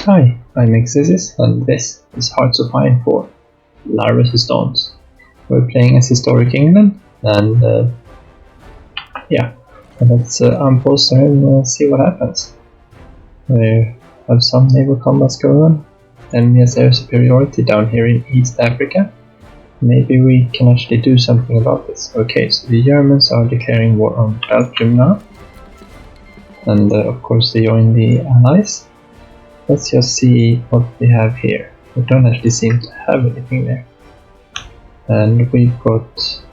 Hi, I'm Exesis, and this is Hearts of Iron 4, La Resistance. We're playing as Historic England, and yeah, let's unpause there and see what happens. We have some naval combats going on, enemy has air superiority down here in East Africa. Maybe we can actually do something about this. Okay, so the Germans are declaring war on Belgium now, and of course they join the Allies. Let's just see what we have here. We don't actually seem to have anything there. And we've got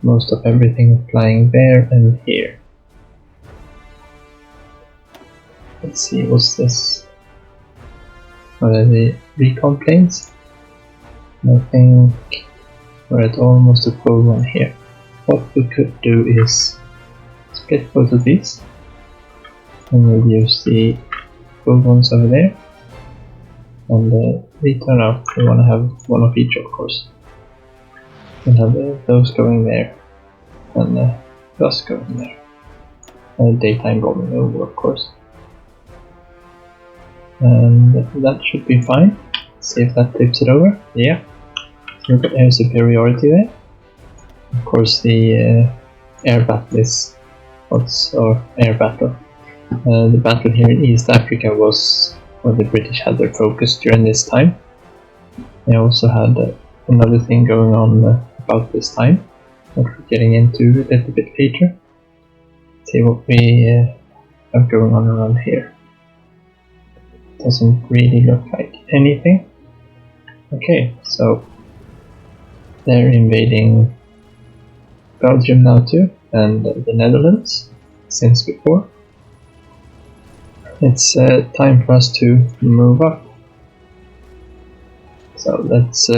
most of everything flying there and here. Let's see, what's this? What are the recon planes? I think we're at almost a full one here. What we could do is split both of these, and we'll use the full ones over there, and return out. We want to have one of each, of course. We'll have those going there, and us going there. Daytime bombing over, of course. And that should be fine. See if that tips it over. Yeah. So we've got air superiority there. Of course, the air battle is air battle. The battle here in East Africa was where the British had their focus during this time. They also had another thing going on about this time, that we're getting into a little bit later. Let's see what we have going on around here. Doesn't really look like anything. Okay, so they're invading Belgium now too, and the Netherlands since before. It's time for us to move up. So let's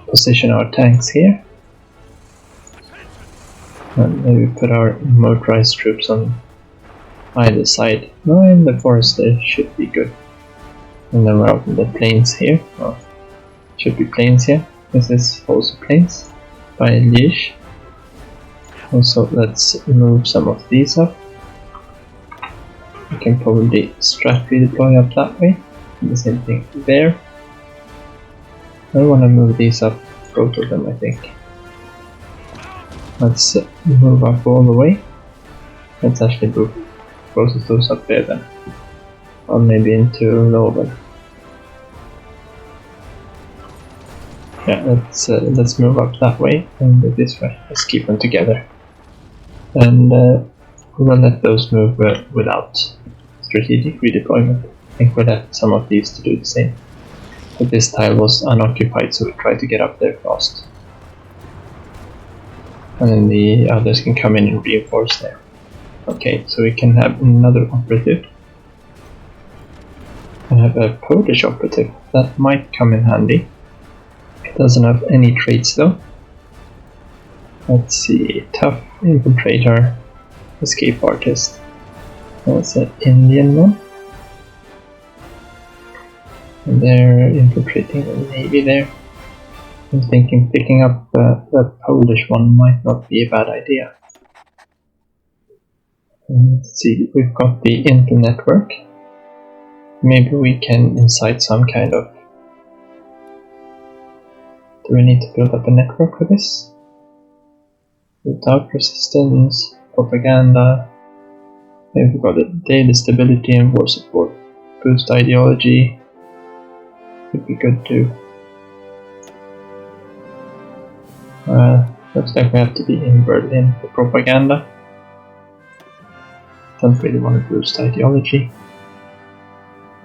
position our tanks here. And maybe put our motorized troops on either side. No, in the forest there should be good. And then we're out in the plains here. Oh, should be plains here. This is also plains by Liège. Also, let's move some of these up. We can probably strat redeploy up that way. And the same thing there. I want to move these up, both of them, I think. Let's move up all the way. Let's actually move both of those up there then. Or maybe into Lowell. Yeah, let's move up that way and this way. Let's keep them together. And we'll let those move without strategic redeployment. I think we'll let some of these to do the same. But this tile was unoccupied, so we try to get up there fast. And then the others can come in and reinforce there. Okay, so we can have another operative. I have a Polish operative. That might come in handy. It doesn't have any traits though. Let's see, tough infiltrator, escape artist. That's an Indian one. And they're infiltrating the navy there. I'm thinking picking up that Polish one might not be a bad idea. Let's see, we've got the Intel network. Maybe we can incite some kind of... Do we need to build up a network for this? Without resistance, propaganda. Maybe we've got the daily stability and war support. Boost ideology. Would be good too. Looks like we have to be in Berlin for propaganda. Don't really want to boost ideology.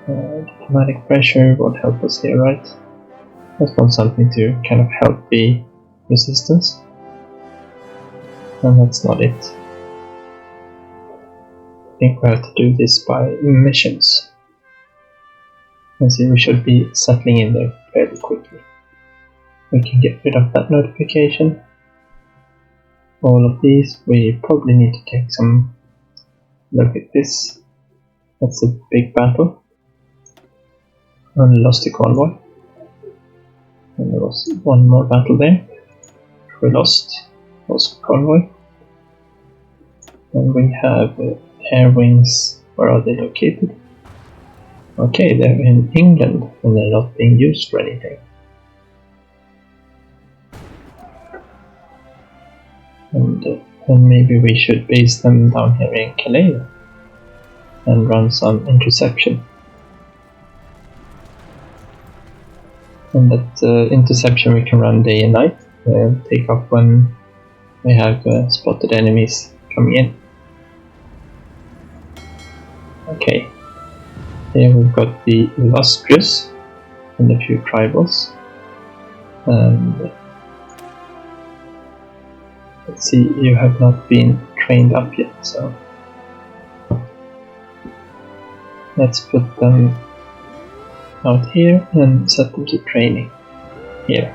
Diplomatic pressure won't help us here, right? Just want something to kind of help the resistance. And that's not it. I think we have to do this by missions. And see, we should be settling in there fairly quickly. We can get rid of that notification. All of these, we probably need to take some look at this. That's a big battle. And lost the convoy. And there was one more battle there. We lost also convoy. And we have air wings. Where are they located? Okay, they're in England and they're not being used for anything. And maybe we should base them down here in Calais and run some interception. And that interception we can run day and night, take off when we have spotted enemies coming in. Okay, here we've got the illustrious and a few tribals. And let's see, you have not been trained up yet, so let's put them out here and set them to training here.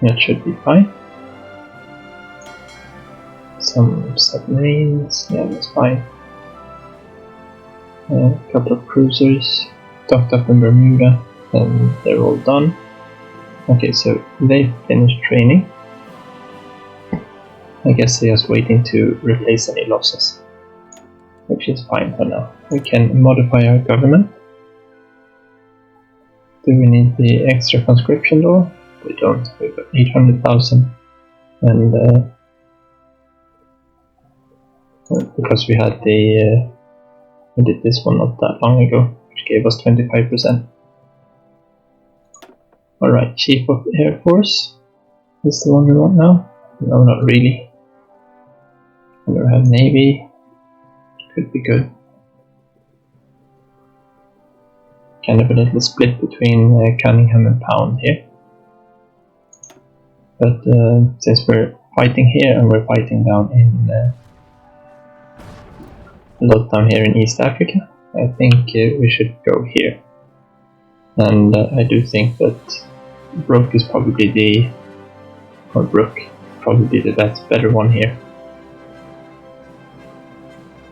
That should be fine. Some submarines, yeah, that's fine. A couple of cruisers docked up in Bermuda, and they're all done. Okay, so they finished training. I guess they're just waiting to replace any losses, which is fine for now. We can modify our government. Do we need the extra conscription law? We don't. We've got 800,000, and because we had we did this one not that long ago, which gave us 25%. Alright, Chief of Air Force is the one we want now. No, not really. We don't have Navy. Could be good. Kind of a little split between Cunningham and Pound here. But since we're fighting here and we're fighting down in a lot down here in East Africa, I think we should go here. And I do think that Brook is probably the better one here.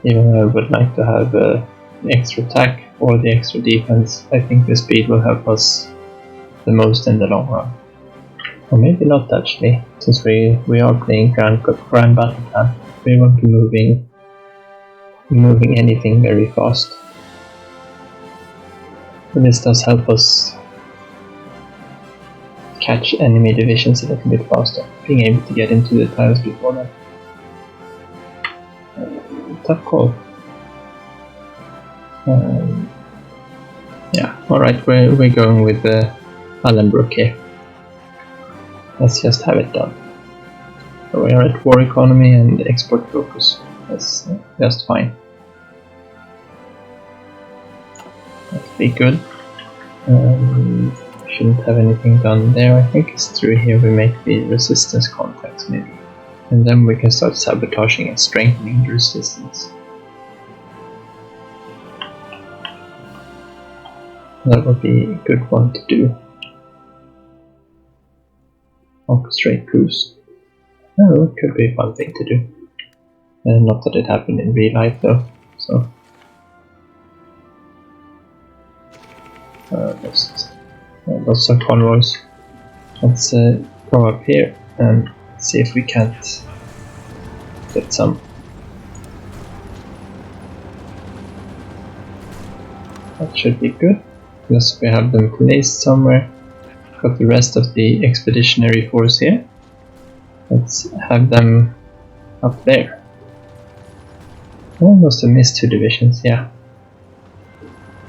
Even though I would like to have the extra attack or the extra defense, I think the speed will help us the most in the long run. Or maybe not actually, since we are playing Grand Battle Plan. We won't be moving anything very fast. But this does help us catch enemy divisions a little bit faster, being able to get into the tiles before them. Tough call. Yeah, alright, we're going with Allenbrook here. Let's just have it done. So we are at war economy and export focus. That's just fine. That'll be good. Shouldn't have anything done there. I think it's through here we make the resistance contacts maybe. And then we can start sabotaging and strengthening the resistance. That would be a good one to do. Orchestrate coups. Oh, it could be a fun thing to do. Not that it happened in real life though, so. Lots of convoys. Let's go up here and see if we can't get some. That should be good. Unless we have them placed somewhere. Got the rest of the expeditionary force here. Let's have them up there. Oh, must have missed 2 divisions, yeah.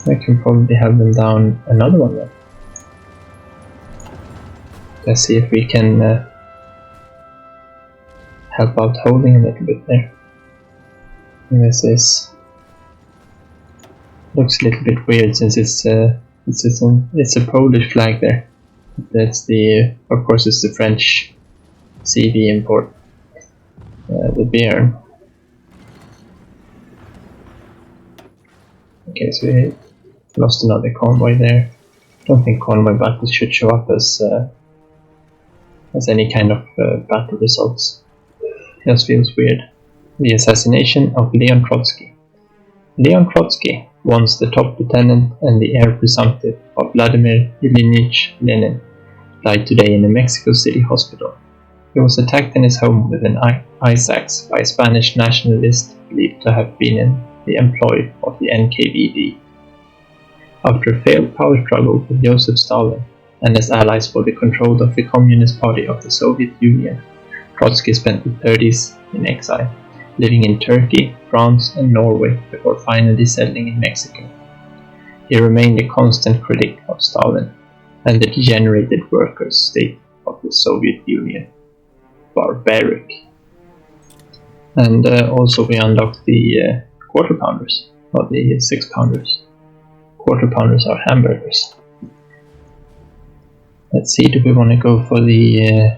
I can probably have them down another one then. Let's see if we can help out holding a little bit there. And this is looks a little bit weird since it's a Polish flag there. That's the, of course, it's the French CV import, the Béarn. Okay, so we lost another convoy there. Don't think convoy battles should show up as any kind of battle results. Just feels weird. The assassination of Leon Trotsky. Leon Trotsky, once the top lieutenant and the heir presumptive of Vladimir Ilyich Lenin, died today in a Mexico City hospital. He was attacked in his home with an ice axe by a Spanish nationalist believed to have been in the employ of the NKVD. After a failed power struggle with Joseph Stalin and his allies for the control of the Communist Party of the Soviet Union, Trotsky spent the 30s in exile, living in Turkey, France and Norway before finally settling in Mexico. He remained a constant critic of Stalin and the degenerated workers' state of the Soviet Union. Barbaric. And also we unlocked the quarter pounders, or the 6-pounders. Quarter pounders are hamburgers. Let's see, do we want to go for the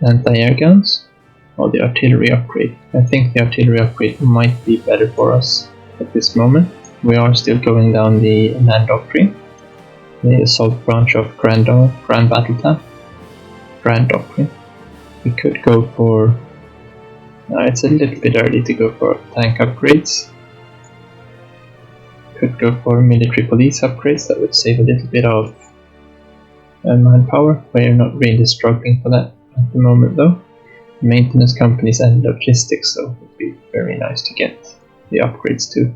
anti-air guns or the artillery upgrade? I think the artillery upgrade might be better for us at this moment. We are still going down the land doctrine, the assault branch of Grand Battle Plan. Grand Doctrine. We could go for... it's a little bit early to go for tank upgrades. Could go for military police upgrades, that would save a little bit of manpower. We're not really struggling for that at the moment though. Maintenance companies and logistics, so it would be very nice to get the upgrades too.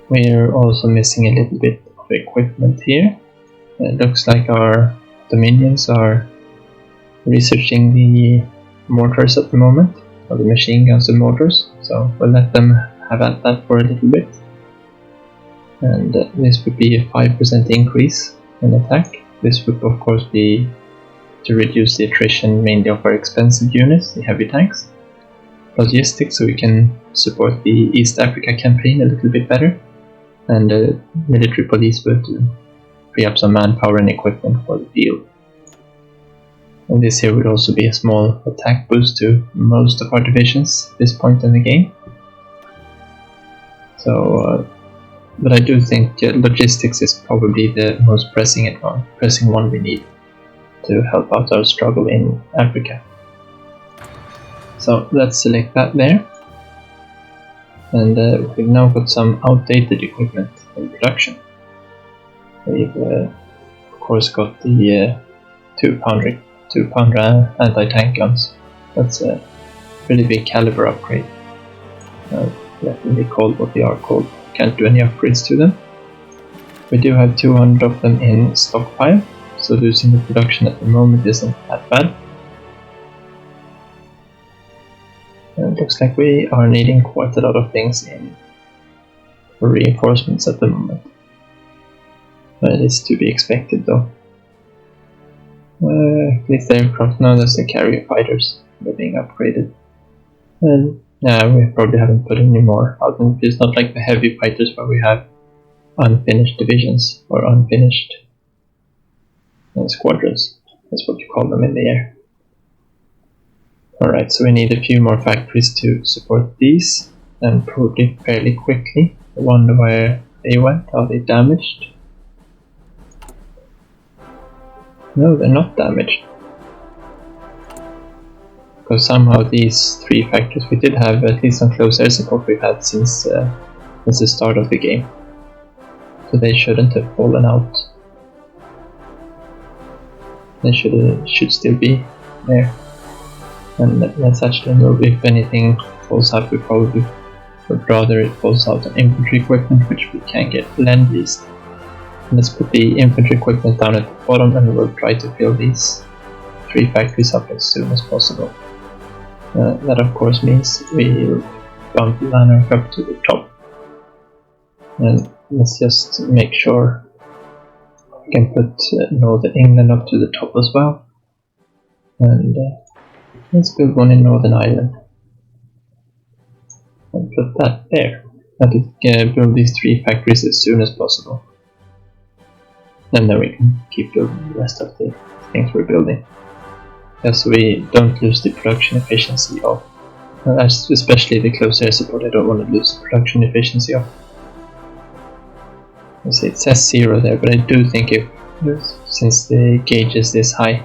We're also missing a little bit of equipment here. It looks like our Dominions are researching the mortars at the moment, or the machine guns and mortars, so we'll let them have at that for a little bit. And this would be a 5% increase in attack. This would of course be to reduce the attrition mainly of our expensive units, the heavy tanks. Logistics, so we can support the East Africa campaign a little bit better. And military police would free up some manpower and equipment for the field. And this here would also be a small attack boost to most of our divisions at this point in the game. So, but I do think logistics is probably the most pressing one we need to help out our struggle in Africa. So let's select that there. And we've now got some outdated equipment in production. We've of course got the 2-pounder anti-tank guns. That's a pretty big caliber upgrade. Let them be called what they are called. Can't do any upgrades to them. We do have 200 of them in stockpile, so losing the production at the moment isn't that bad. And it looks like we are needing quite a lot of things in for reinforcements at the moment. But it is to be expected though. These aircraft, now that's the carrier fighters. They're being upgraded. And yeah, we probably haven't put any more out. It's not like the heavy fighters where we have unfinished divisions or unfinished squadrons. That's what you call them in the air. Alright, so we need a few more factories to support these, and probably fairly quickly. I wonder where they went. Are they damaged? No, they're not damaged. Because somehow these 3 factories, we did have at least some close air support we've had since the start of the game. So they shouldn't have fallen out. They should still be there. And let's actually move. If anything falls out, we probably would rather it falls out on infantry equipment, which we can get lend-leased. Let's put the infantry equipment down at the bottom, and we'll try to fill these 3 factories up as soon as possible. That of course means we'll bump the Lanark up to the top. And let's just make sure we can put Northern England up to the top as well. And let's build one in Northern Ireland. And put that there. That'll build these 3 factories as soon as possible. And then we can keep building the rest of the things we're building. Just so we don't lose the production efficiency of, especially the close air support. I don't want to lose the production efficiency of. Let's see, it says 0 there, but I do think if, since the gauge is this high,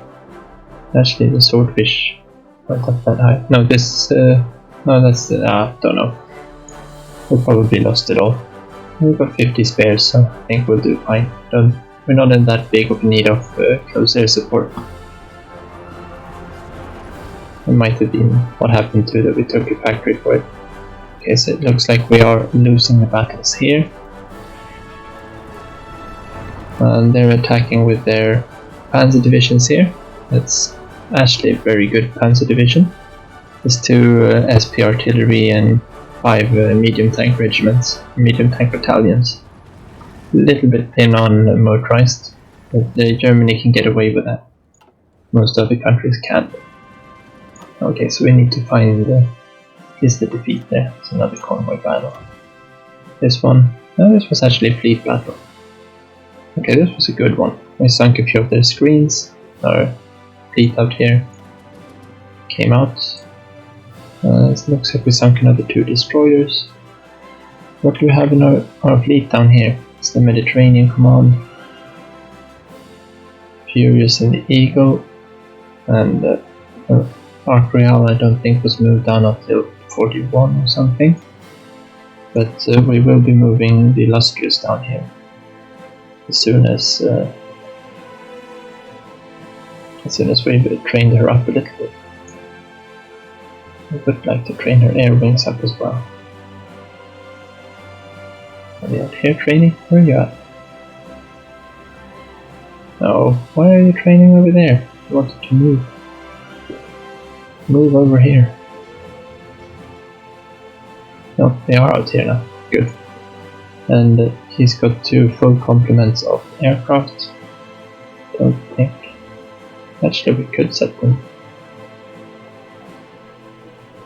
actually the swordfish went up that high. No, this, no, that's, don't know. We probably lost it all. We've got 50 spares, so I think we'll do fine. We're not in that big of need of close air support. It might have been what happened to that we took a factory for it. Okay, so it looks like we are losing the battles here. And they're attacking with their panzer divisions here. That's actually a very good panzer division. There's 2 SP artillery and 5 medium tank regiments, medium tank battalions. A little bit thin on motorized, but Germany can get away with that. Most other countries can't. Okay, so we need to find is the defeat there. It's another convoy battle. This one, no, this was actually a fleet battle. Okay, this was a good one. We sunk a few of their screens. Our fleet out here came out. It looks like we sunk another 2 destroyers. What do we have in our fleet down here? It's the Mediterranean Command, Furious and the Eagle, and Ark Royale I don't think was moved down until 41 or something. But we will be moving the Illustrious down here as soon as we've trained her up a little bit. I would like to train her air wings up as well. Are they out here training? Where are you at? No, why are you training over there? You wanted to move. Move over here. No, they are out here now. Good. And he's got 2 full complements of aircraft. Don't think. Actually, we could set them.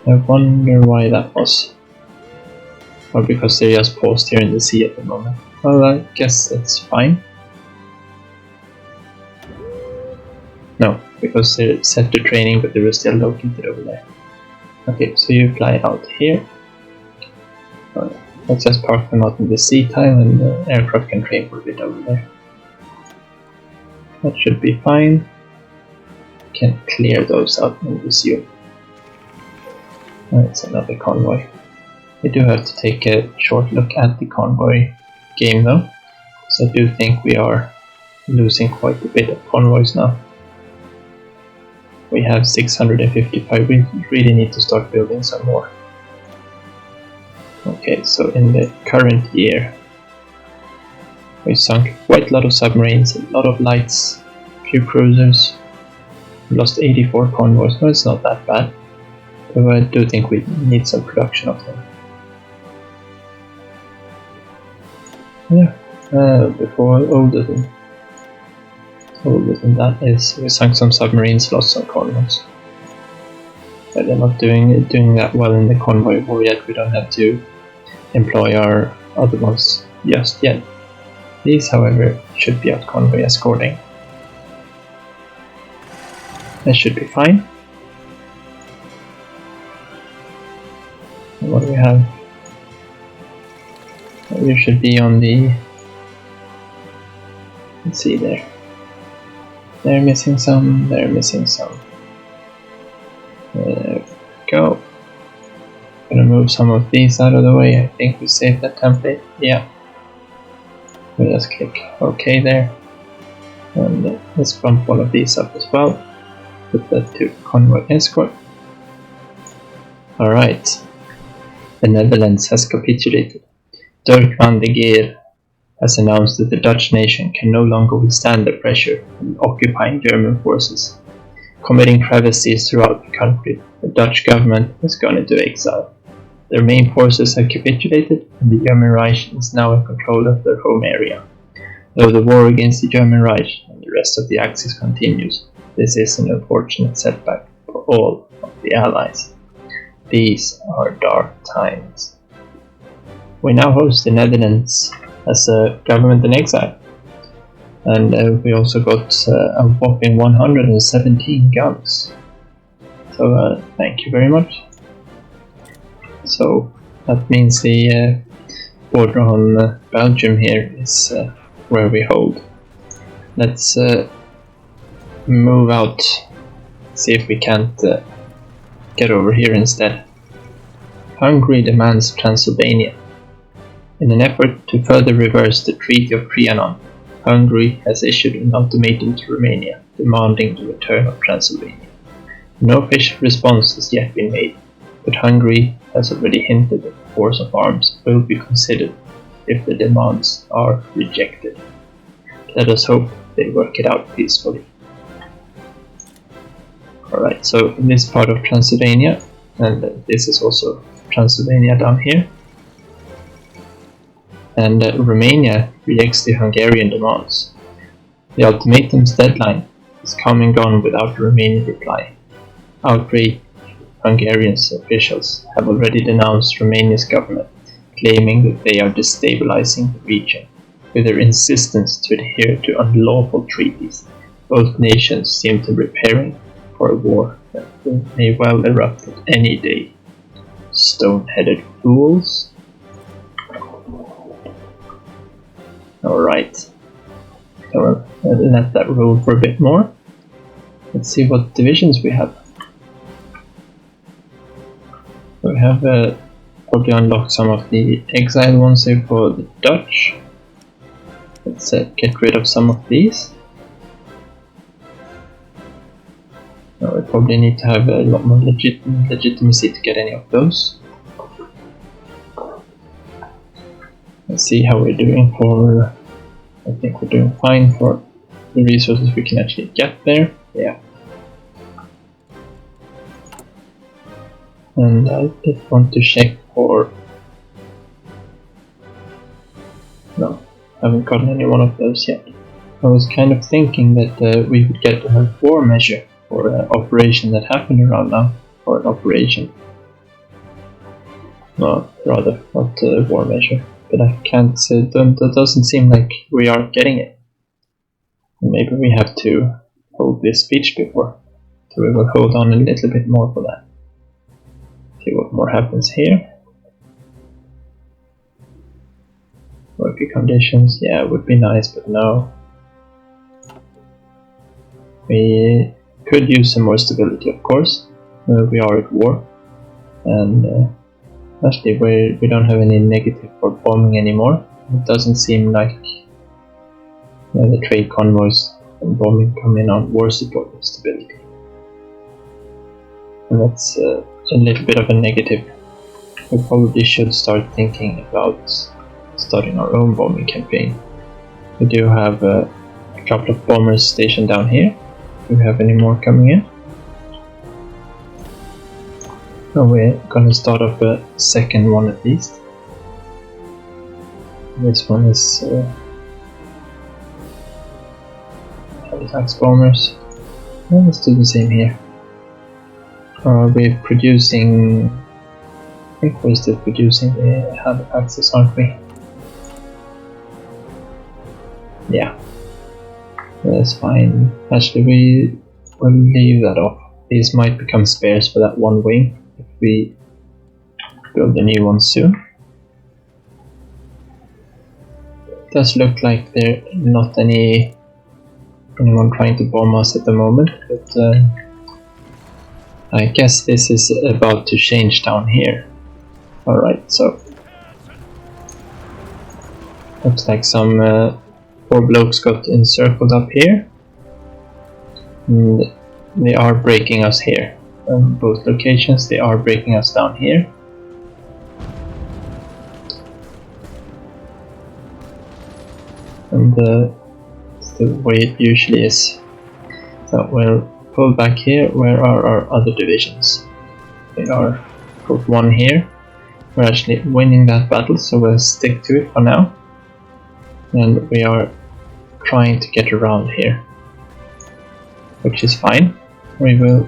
I wonder why that was. Or because they're just paused here in the sea at the moment. Well, I guess that's fine. No, because they're set to training, but they were still located over there. Okay, so you fly out here. Let's just park them out in the sea tile and the aircraft can train for a bit over there. That should be fine. Can clear those out and resume. That's another convoy. We do have to take a short look at the convoy game though, because I do think we are losing quite a bit of convoys now. We have 655, we really need to start building some more. Okay, so in the current year we sunk quite a lot of submarines, a lot of lights, a few cruisers, we lost 84 convoys. No, it's not that bad, but I do think we need some production of them. Yeah, before older than that is we sunk some submarines, lost some convoys. But they're not doing that well in the convoy war yet. We don't have to employ our other ones just yet. These, however, should be out convoy escorting. That should be fine. And what do we have? You should be on the. Let's see there. They're missing some. They're missing some. There we go. Gonna move some of these out of the way. I think we saved that template. Yeah. We'll just click OK there. And let's bump one of these up as well. Put that to convoy escort. Alright. The Netherlands has capitulated. Dirk van de Geer has announced that the Dutch nation can no longer withstand the pressure of occupying German forces. Committing travesties throughout the country, the Dutch government has gone into exile. Their main forces have capitulated and the German Reich is now in control of their home area. Though the war against the German Reich and the rest of the Axis continues, this is an unfortunate setback for all of the Allies. These are dark times. We now host the Netherlands as a government in exile. And we also got a whopping 117 guns. So thank you very much. So that means the border on Belgium here is where we hold. Let's move out, see if we can't get over here instead. Hungary demands Transylvania. In an effort to further reverse the Treaty of Trianon, Hungary has issued an ultimatum to Romania demanding the return of Transylvania. No official response has yet been made. but Hungary has already hinted that force of arms will be considered if the demands are rejected. Let us hope they work it out peacefully. Alright, so in this part of Transylvania, and this is also Transylvania down here, and Romania rejects the Hungarian demands. The ultimatum's deadline is come and gone without a Romanian reply. Outraged Hungarian officials have already denounced Romania's government, claiming that they are destabilizing the region. With their insistence to adhere to unlawful treaties, both nations seem to be preparing for a war that may well erupt at any day. Stone-headed fools. Alright. So let that roll for a bit more. Let's see what divisions we have. We have probably unlocked some of the exile ones here for the Dutch. Let's get rid of some of these. We probably need to have a lot more legitimacy to get any of those. Let's see how we're doing for... I think we're doing fine for the resources we can actually get there. Yeah. And I just want to check for... No, I haven't gotten any one of those yet. I was kind of thinking that we would get a war measure for an operation that happened around now, or an operation. No, rather, not a war measure. But I can't say, that doesn't seem like we are getting it. Maybe we have to hold this speech before, so we will hold on a little bit more for that. See what more happens here. Working conditions, yeah, would be nice, but no. We could use some more stability, of course. We are at war, and actually we don't have any negative for bombing anymore. It doesn't seem like the trade convoys and bombing come in on war support and stability. And that's a little bit of a negative. We probably should start thinking about starting our own bombing campaign. We do have a couple of bombers stationed down here. Do we have any more coming in? No, we're gonna start off a second one at least. This one is Halifax bombers. Well, let's do the same here. We're producing... I think we're still producing the Halifaxes, aren't we? Yeah. That's fine. Actually, we will leave that off. These might become spares for that one wing if we build a new one soon. It does look like there's not anyone trying to bomb us at the moment, but I guess this is about to change down here. Alright, so looks like some 4 blokes got encircled up here, and they are breaking us here. Both locations, they are breaking us down here. And it's the way it usually is. So we'll pull back here. Where are our other divisions? They are got one here. We're actually winning that battle, so we'll stick to it for now. And we are trying to get around here, which is fine. We will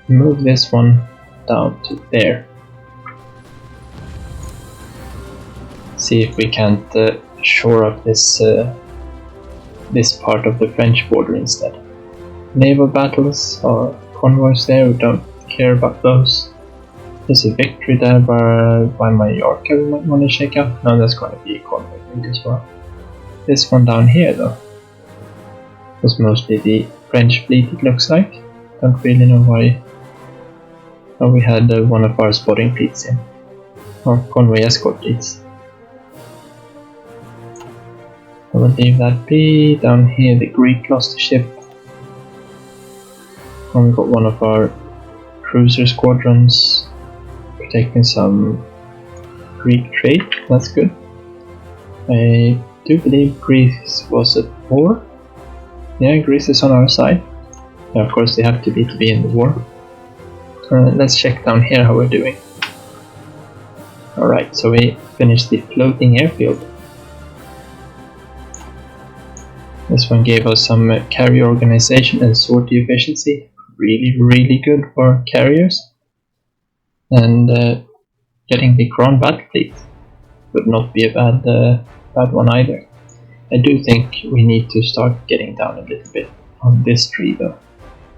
move this one down to there. See if we can't shore up this this part of the French border instead. Naval battles or convoys there, we don't care about those. There's a victory there by Mallorca we might want to check out. No, that's going to be a convoy raid as well. This one down here though was mostly the French fleet, it looks like. Don't really know why. Oh, we had one of our spotting fleets in, or convoy escort fleets. I will leave that be. Down here the Greek lost a ship. And we got one of our cruiser squadrons protecting some Greek trade, that's good. I do believe Greece was at war. Yeah, Greece is on our side. Yeah, of course they have to be in the war. Let's check down here how we're doing. Alright, so we finished the floating airfield. This one gave us some carrier organization and sortie efficiency. Really good for carriers. And getting the Crown Battle Fleet would not be a bad one either. I do think we need to start getting down a little bit on this tree though.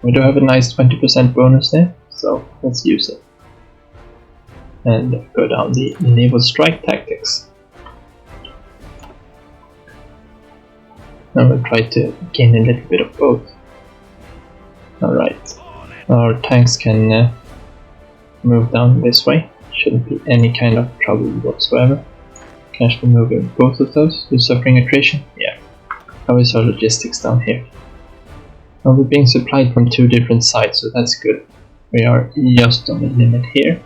We do have a nice 20% bonus there, so let's use it. And go down the naval strike tactics. Now we'll try to gain a little bit of both. Alright, our tanks can move down this way. Shouldn't be any kind of trouble whatsoever. Can actually move both of those. You're suffering attrition? Yeah. How is our logistics down here? Well, we're being supplied from 2 different sides, so that's good. We are just on the limit here.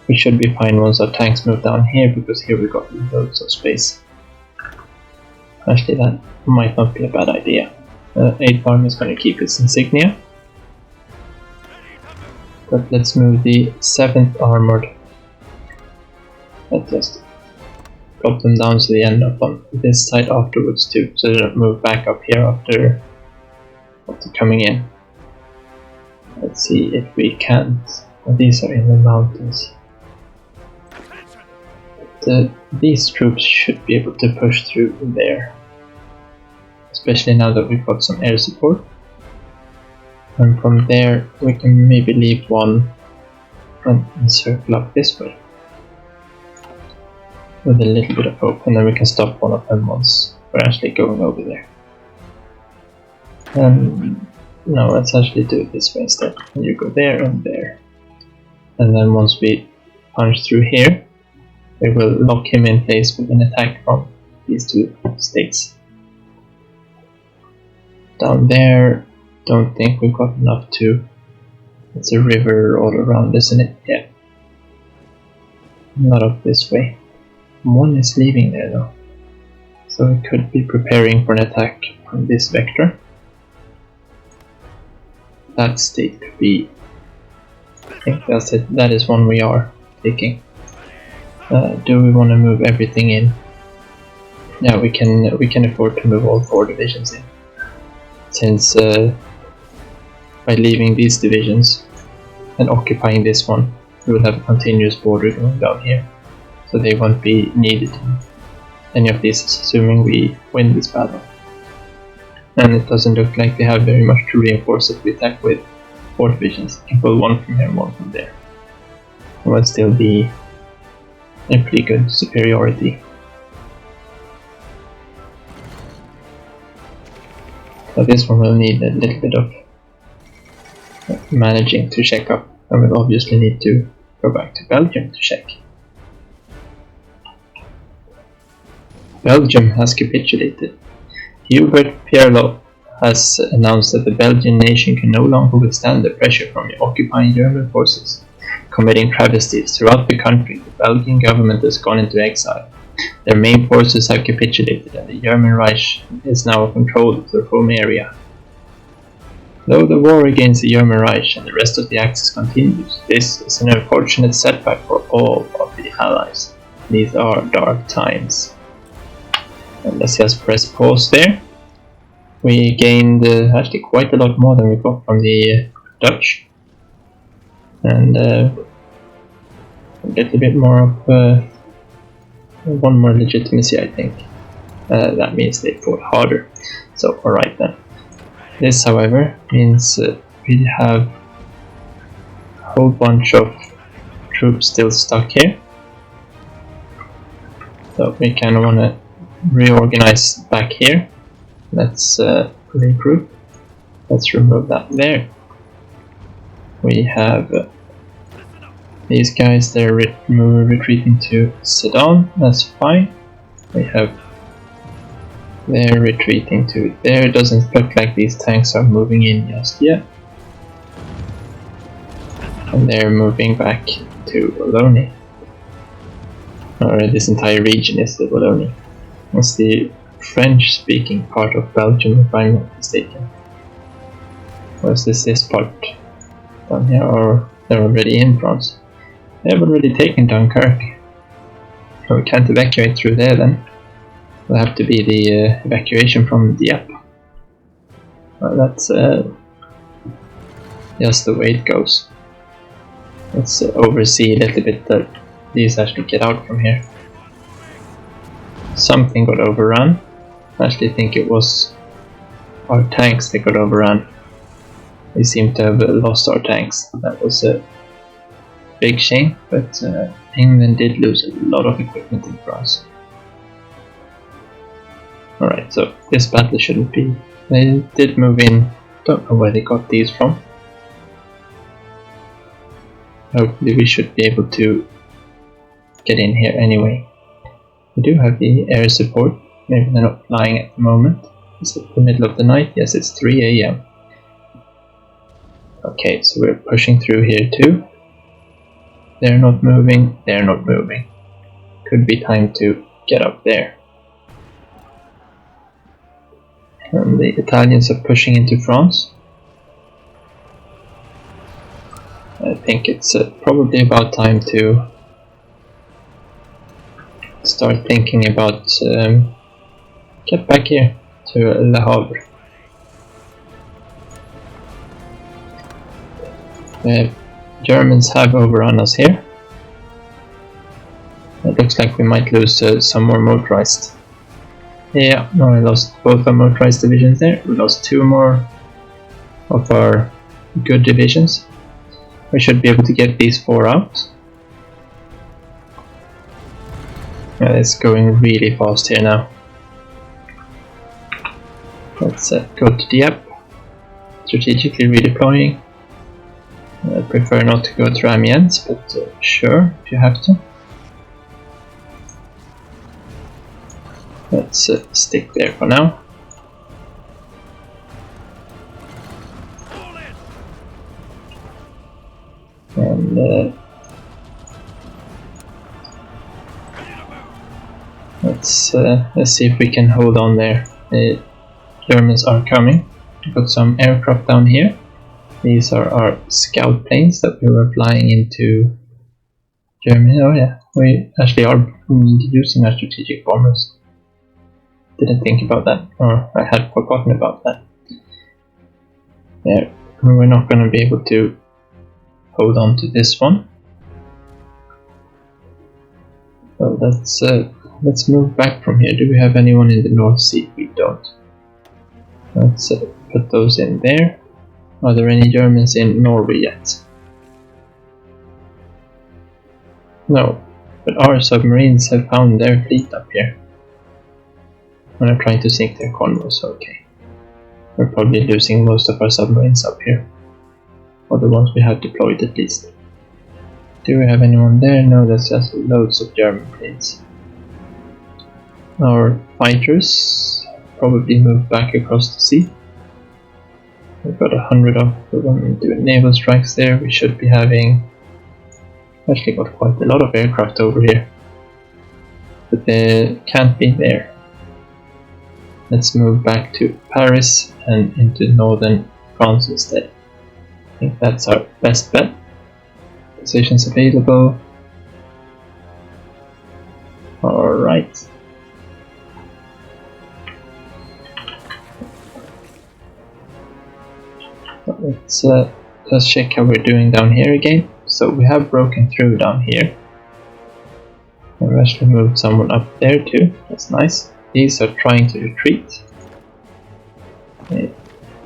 We should be fine once our tanks move down here, because here we got loads of space. Actually, that might not be a bad idea. 8th Army is going to keep its insignia. But let's move the 7th Armored. Let's just drop them down so they end up on this side afterwards too, so they don't move back up here after coming in. Let's see if we can't. Well, these are in the mountains. These troops should be able to push through there, especially now that we've got some air support. And from there we can maybe leave one and circle up this way with a little bit of hope, and then we can stop one of them once we're actually going over there. No, let's actually do it this way instead. You go there and there, and then once we punch through here, we will lock him in place with an attack from these 2 states. Down there, don't think we've got enough to. It's a river all around, isn't it? Yeah. Not up this way. One is leaving there though, so we could be preparing for an attack from this vector. That state could be. I think that's it. That is one we are taking. Do we want to move everything in? Yeah, we can afford to move all 4 divisions in, since by leaving these divisions and occupying this one, we will have a continuous border going down here, so they won't be needed in any of these, assuming we win this battle. And it doesn't look like they have very much to reinforce if we attack with 4 divisions. You can pull 1 from here and 1 from there. It will still be a pretty good superiority. So this one will need a little bit of managing to check up, and we'll obviously need to go back to Belgium to check. Belgium has capitulated. Hubert Pierlot has announced that the Belgian nation can no longer withstand the pressure from the occupying German forces. Committing travesties throughout the country, the Belgian government has gone into exile. Their main forces have capitulated, and the German Reich is now in control of the home area. Though the war against the German Reich and the rest of the Axis continues, this is an unfortunate setback for all of the Allies. These are dark times. And let's just press pause there. We gained actually quite a lot more than we got from the Dutch. And a little bit more of one more legitimacy, I think. That means they fought harder. So, alright then. This, however, means we have a whole bunch of troops still stuck here. So we kind of want to reorganize back here. Let's regroup. Let's remove that there. We have these guys, they're retreating to Sedan, that's fine. We have they're retreating to there. It doesn't look like these tanks are moving in just yet. And they're moving back to to Wallonie. Or this entire region is the Wallonie. It's the French-speaking part of Belgium, if I'm not mistaken. Or is this part down here, or they're already in France? They've already taken Dunkirk. So we can't evacuate through there then. It'll have to be the evacuation from Dieppe. Well, that's just the way it goes. Let's oversee a little bit that these actually get out from here. Something got overrun. I actually think it was our tanks that got overrun. We seem to have lost our tanks. That was a big shame, but England did lose a lot of equipment in France. Alright, so this battle shouldn't be... They did move in. Don't know where they got these from. Hopefully we should be able to get in here anyway. We do have the air support. Maybe they're not flying at the moment. Is it the middle of the night? Yes, it's 3 AM. Okay, so we're pushing through here too. They're not moving, they're not moving. Could be time to get up there. And the Italians are pushing into France. I think it's probably about time to start thinking about get back here to Le Havre. The Germans have overrun us here. It looks like we might lose some more motorized. Yeah, no, we lost both our motorized divisions there. We lost 2 more of our good divisions. We should be able to get these 4 out. Yeah, it's going really fast here now. Let's go to Dieppe. Strategically redeploying. I prefer not to go to Amiens, but sure, if you have to. Let's stick there for now. And let's see if we can hold on there. The Germans are coming. We've got some aircraft down here. These are our scout planes that we were flying into Germany. Oh yeah, we actually are using our strategic bombers. Didn't think about that, or I had forgotten about that. There, we're not going to be able to hold on to this one. So let's move back from here. Do we have anyone in the North Sea? We don't. Let's put those in there. Are there any Germans in Norway yet? No, but our submarines have found their fleet up here. And are trying to sink their convoys, okay. We're probably losing most of our submarines up here. Or the ones we have deployed at least. Do we have anyone there? No, that's just loads of German planes. Our fighters probably moved back across the sea. We've got 100 of them doing naval strikes there. We should be having... Actually got quite a lot of aircraft over here. But they can't be there. Let's move back to Paris and into northern France instead. I think that's our best bet. Positions available. Alright. Let's just check how we're doing down here again. So we have broken through down here. We've actually moved someone up there too. That's nice. These are trying to retreat. We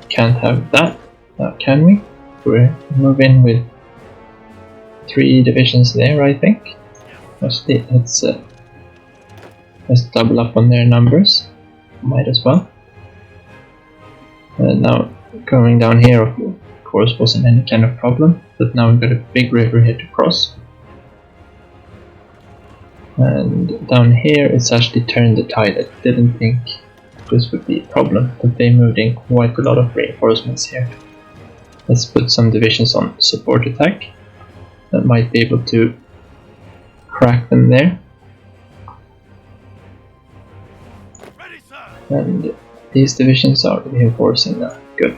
can't have that. Now can we? We're moving with 3 divisions there, I think. Actually, let's double up on their numbers. Might as well. Now going down here, of course, wasn't any kind of problem, but now we've got a big river here to cross. And down here it's actually turned the tide. I didn't think this would be a problem, but they moved in quite a lot of reinforcements here. Let's put some divisions on support attack. that might be able to crack them there. And these divisions are reinforcing now. Good.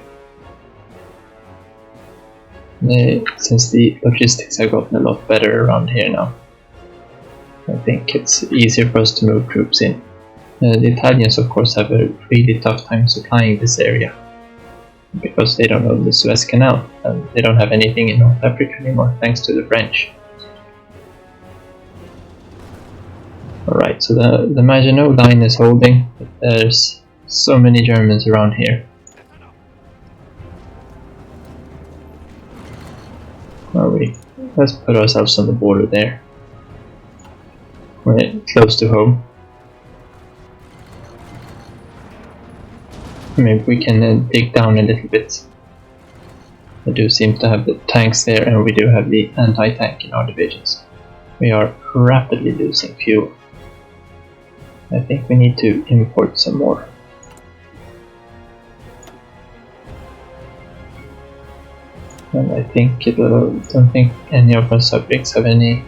Since the logistics have gotten a lot better around here now, I think it's easier for us to move troops in. The Italians, of course, have a really tough time supplying this area because they don't own the Suez Canal and they don't have anything in North Africa anymore, thanks to the French. Alright, so the Maginot Line is holding, but there's so many Germans around here. Let's put ourselves on the border there. We're close to home. Maybe we can dig down a little bit. We do seem to have the tanks there, and we do have the anti-tank in our divisions. We are rapidly losing fuel. I think we need to import some more. And I don't think any of our subjects have any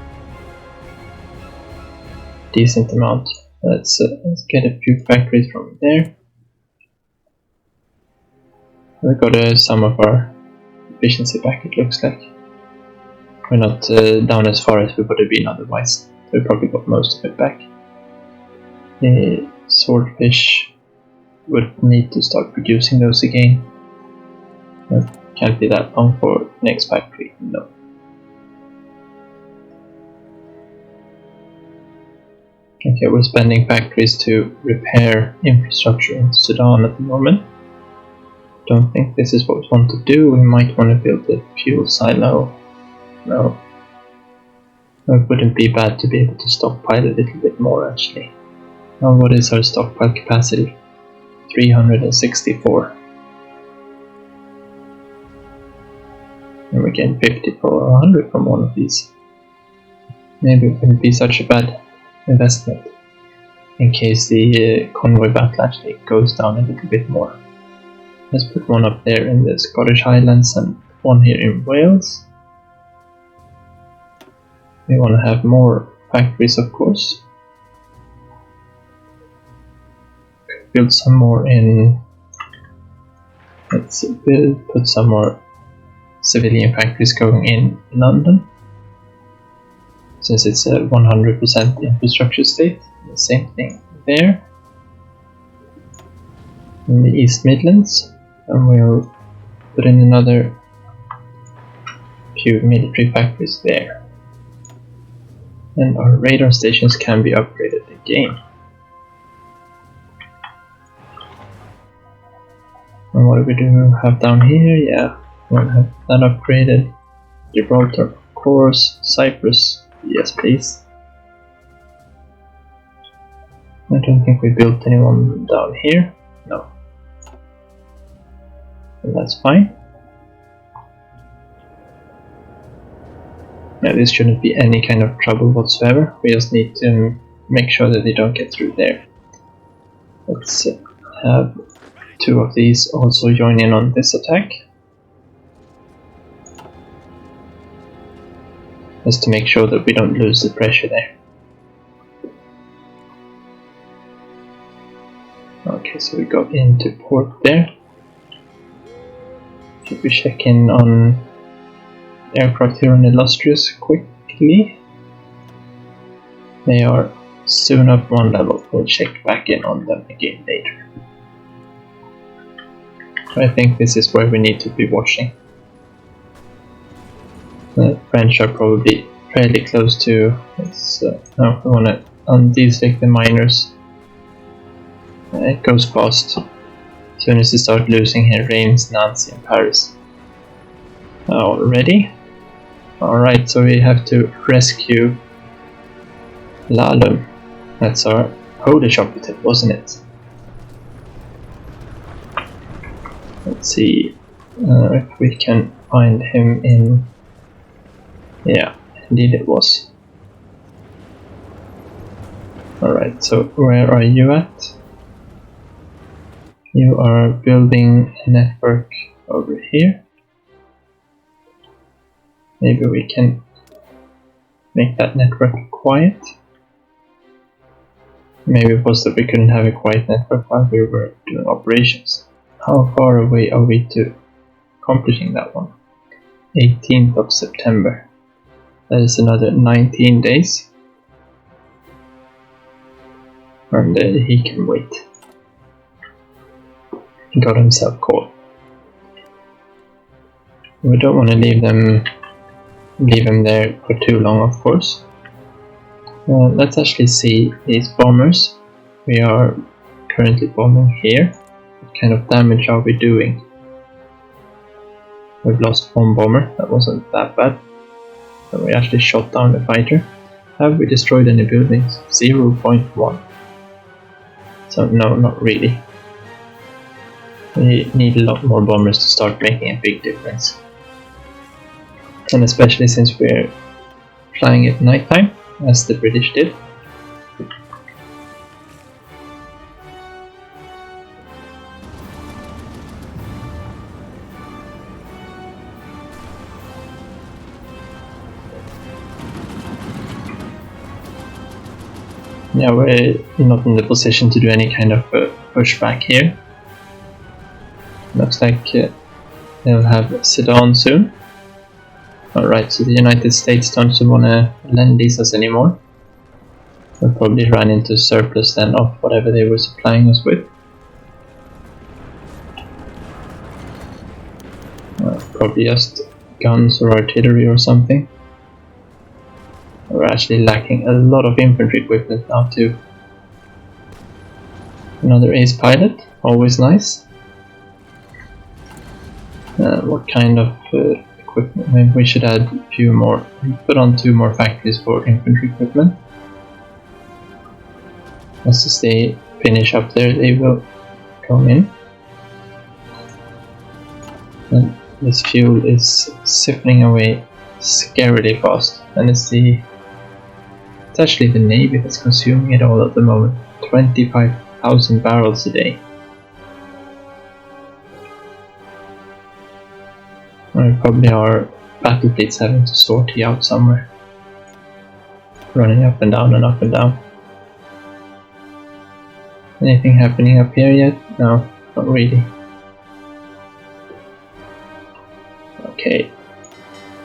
decent amount. Let's get a few factories from there. We got some of our efficiency back, it looks like. We're not down as far as we would have been otherwise. We probably got most of it back. The swordfish would need to start producing those again. It can't be that long for next factory, no. Okay, we're spending factories to repair infrastructure in Sudan at the moment. Don't think this is what we want to do. We might want to build a fuel silo. No. It wouldn't be bad to be able to stockpile a little bit more actually. Now what is our stockpile capacity? 364. And we're getting 50 or 100 from one of these. Maybe it wouldn't be such a bad investment in case the convoy battle actually goes down a little bit more. Let's put one up there in the Scottish Highlands and one here in Wales. We want to have more factories, of course. Build some more in. Let's put some more civilian factories going in London, since it's a 100% infrastructure state. The same thing there in the East Midlands, and we'll put in another few military factories there. And our radar stations can be upgraded again. And what do we have down here? Yeah, we'll have that upgraded. Gibraltar, of course. Cyprus, yes please. I don't think we built anyone down here. No. And that's fine. Yeah, this shouldn't be any kind of trouble whatsoever. We just need to make sure that they don't get through there. Let's have two of these also join in on this attack. Just to make sure that we don't lose the pressure there. Okay, so we got into port there. Should we check in on aircraft here on Illustrious quickly? They are soon up one level. We'll check back in on them again later. I think this is where we need to be watching. The French are probably fairly close to. No, we want to undeselect the miners. It goes fast. As soon as they start losing here, Reims, Nancy, and Paris. Already? Alright, so we have to rescue Lalum. That's our Polish operative, wasn't it? Let's see if we can find him in. Yeah, indeed it was. Alright, so where are you at? You are building a network over here. Maybe we can make that network quiet. Maybe it was that we couldn't have a quiet network while we were doing operations. How far away are we to accomplishing that one? 18th of September. That is another 19 days. And he can wait. He got himself caught. We don't want to leave him there for too long, of course. Let's actually see these bombers. We are currently bombing here. What kind of damage are we doing? We've lost one bomber, that wasn't that bad. So we actually shot down the fighter. Have we destroyed any buildings? 0.1. So no, not really. We need a lot more bombers to start making a big difference. And especially since we're flying at nighttime, as the British did. Yeah, we're not in the position to do any kind of pushback here. Looks like they'll have Sedan soon. Alright, so the United States don't want to lend these us anymore. We'll probably run into surplus then of whatever they were supplying us with. Probably just guns or artillery or something. We're actually lacking a lot of infantry equipment now too. Another ace pilot, always nice. What kind of equipment? Maybe we should add a few more. Put on 2 more factories for infantry equipment. As they finish up there, they will come in. And this fuel is siphoning away scarily fast, and it's actually the Navy that's consuming it all at the moment. 25,000 barrels a day. Probably our battle fleets having to sortie out somewhere. Running up and down and up and down. Anything happening up here yet? No, not really. Okay.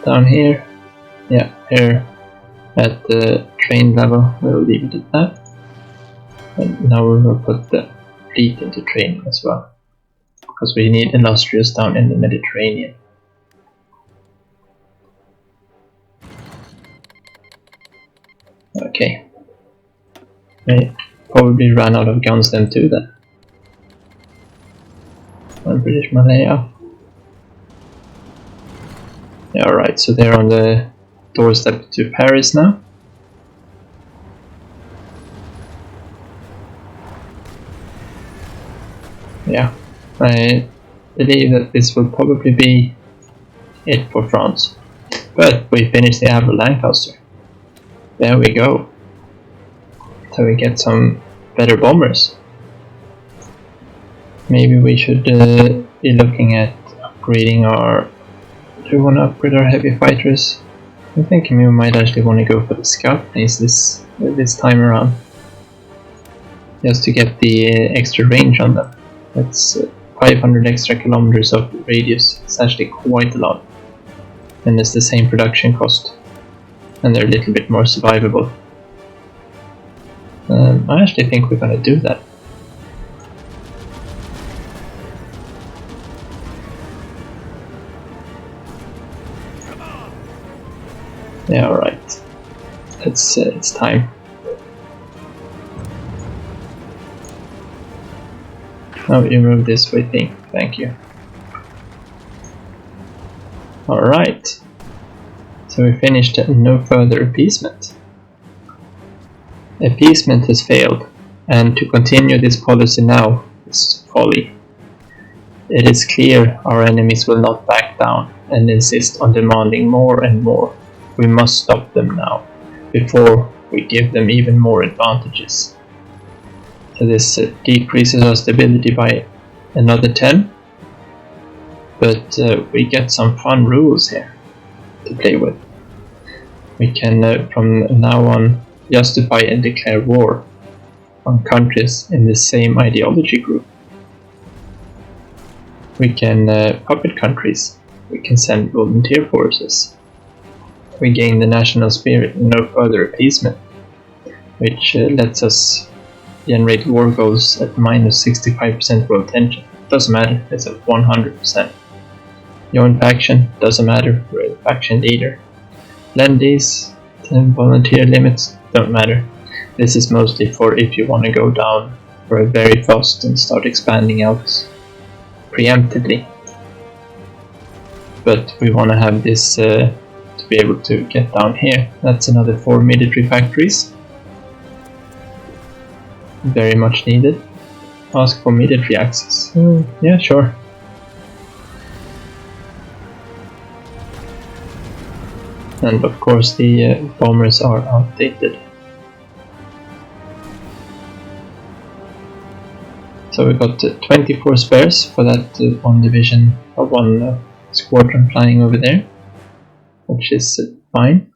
Down here. Yeah, here at the train level, we'll leave it at that. And now we will put the fleet into training as well. Because we need illustrious down in the Mediterranean. Okay. They probably ran out of guns then too then. And British Malaya. Yeah, alright, so they're on the doorstep to Paris now. Yeah, I believe that this will probably be it for France. But we finished the Avro Lancaster. There we go. So we get some better bombers. Maybe we should be looking at upgrading our... Do we want to upgrade our heavy fighters? I'm thinking we might actually want to go for the scout planes this time around. Just to get the extra range on them. That's 500 extra kilometers of radius. It's actually quite a lot. And it's the same production cost. And they're a little bit more survivable. I actually think we're going to do that. Yeah, alright. It's time. Now you move this way, thank you. Alright. So we finished no further appeasement. Appeasement has failed, and to continue this policy now is folly. It is clear our enemies will not back down and insist on demanding more and more. We must stop them now, before we give them even more advantages. So this decreases our stability by another 10, but we get some fun rules here to play with. We can from now on justify and declare war on countries in the same ideology group. We can puppet countries. We can send volunteer forces. We gain the national spirit and no further appeasement, which lets us generate war goals at minus 65% world tension. Doesn't matter, it's at 100%. Join faction, doesn't matter, we're the faction leader. Lendies, 10 volunteer limits, don't matter. This is mostly for if you want to go down for a very fast and start expanding out preemptively. But we want to have this to be able to get down here. That's another 4 military factories. Very much needed. Ask for military access. Yeah, sure. And of course the bombers are outdated. So we got 24 spares for that one division or one squadron flying over there, which is fine.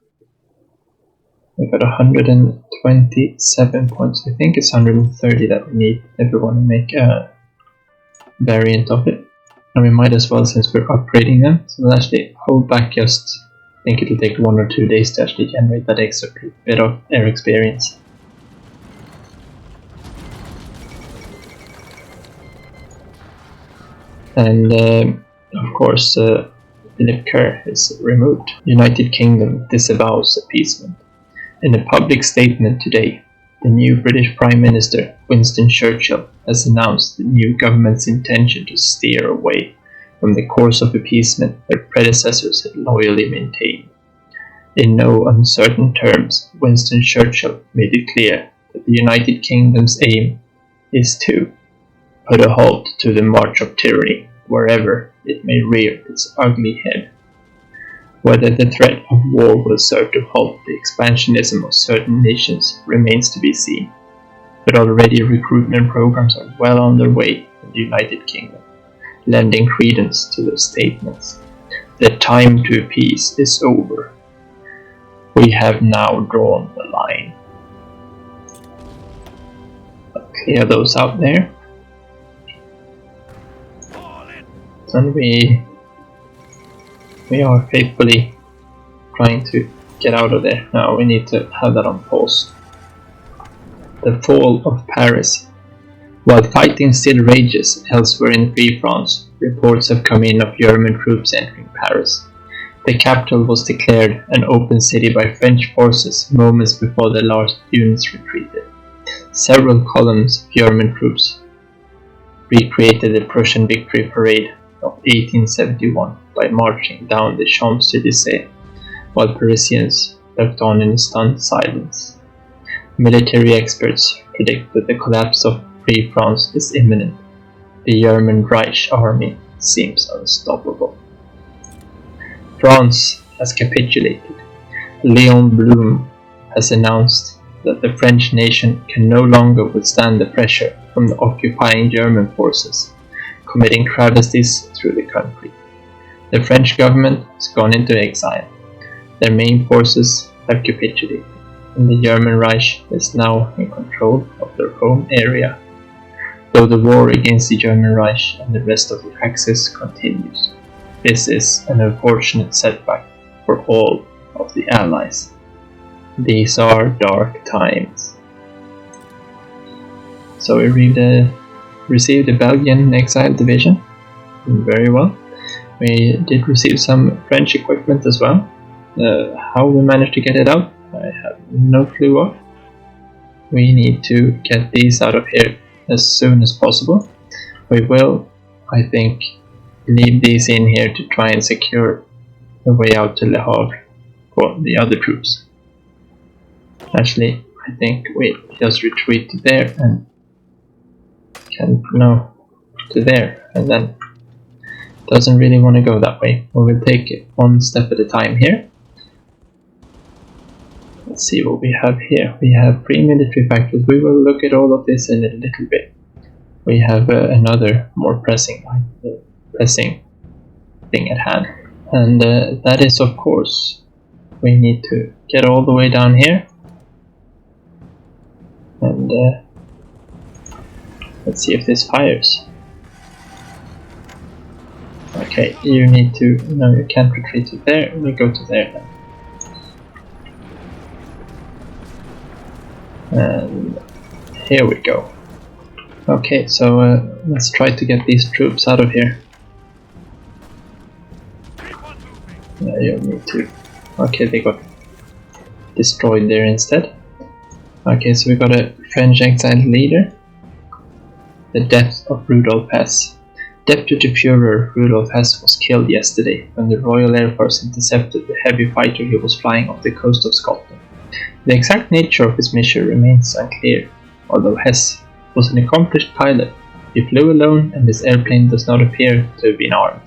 We got 127 points. I think it's 130 that we need if we want to make a variant of it. And we might as well, since we're upgrading them. So we'll actually hold back just, I think it'll take 1 or 2 days to actually generate that extra bit of air experience. And of course Philip Kerr is removed. United Kingdom disavows appeasement. In a public statement today, the new British Prime Minister Winston Churchill has announced the new government's intention to steer away from the course of appeasement their predecessors had loyally maintained. In no uncertain terms, Winston Churchill made it clear that the United Kingdom's aim is to put a halt to the march of tyranny wherever it may rear its ugly head. Whether the threat of war will serve to halt the expansionism of certain nations remains to be seen, but already recruitment programs are well on their way in the United Kingdom, lending credence to their statements. The time to appease is over. We have now drawn the line. Clear those out there. And we are faithfully trying to get out of there. Now we need to have that on pause. The fall of Paris. While fighting still rages elsewhere in Free France, reports have come in of German troops entering Paris. The capital was declared an open city by French forces moments before the last units retreated. Several columns of German troops recreated the Prussian victory parade of 1871 by marching down the Champs-Élysées, while Parisians looked on in stunned silence. Military experts predict that the collapse of Free France is imminent. The German Reich army seems unstoppable. France has capitulated. Léon Blum has announced that the French nation can no longer withstand the pressure from the occupying German forces, committing travesties through the country. The French government has gone into exile. Their main forces have capitulated, and the German Reich is now in control of their home area, though the war against the German Reich and the rest of the Axis continues. This is an unfortunate setback for all of the Allies. These are dark times. So we received the Belgian exile division. Very well. We did receive some French equipment as well. How we managed to get it out, I have no clue of. We need to get these out of here as soon as possible. We will, I think, leave these in here to try and secure the way out to Le Havre for the other troops. Actually, I think we just retreat to there and to there, and then doesn't really want to go that way. We will take it one step at a time here. Let's see what we have here. We have pre-military factories. We will look at all of this in a little bit. We have another more pressing thing at hand, and that is of course we need to get all the way down here. And let's see if this fires. Okay, you need to, no, you can't retreat to there, we go to there then. And here we go. Okay, so let's try to get these troops out of here. You need to. Okay, they got destroyed there instead. Okay, so we got a French exiled leader. The death of Rudolf Hess. Deputy Führer Rudolf Hess was killed yesterday when the Royal Air Force intercepted the heavy fighter he was flying off the coast of Scotland. The exact nature of his mission remains unclear, although Hess was an accomplished pilot. He flew alone and his airplane does not appear to have been armed.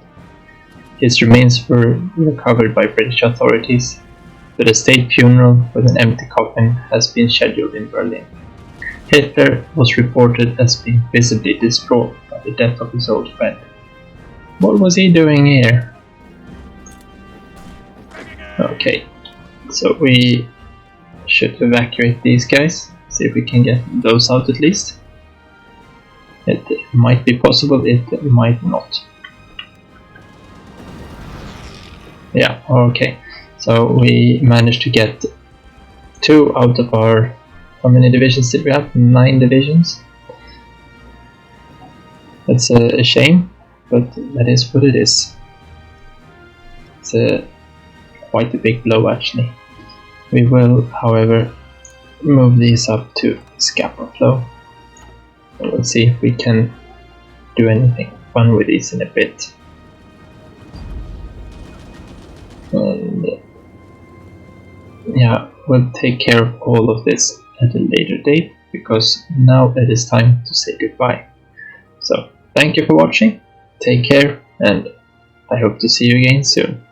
His remains were recovered by British authorities, but a state funeral with an empty coffin has been scheduled in Berlin. Hitler was reported as being visibly distraught by the death of his old friend. What was he doing here? Okay, so we should evacuate these guys, see if we can get those out at least. It might be possible, it might not. Yeah, okay, so we managed to get 2 out of our, how many divisions did we have? 9 divisions. That's a shame, but that is what it is. It's quite a big blow actually. We will, however, move these up to scapper flow. And we'll see if we can do anything fun with these in a bit. And yeah, we'll take care of all of this at a later date, because now it is time to say goodbye. So thank you for watching, take care, and I hope to see you again soon.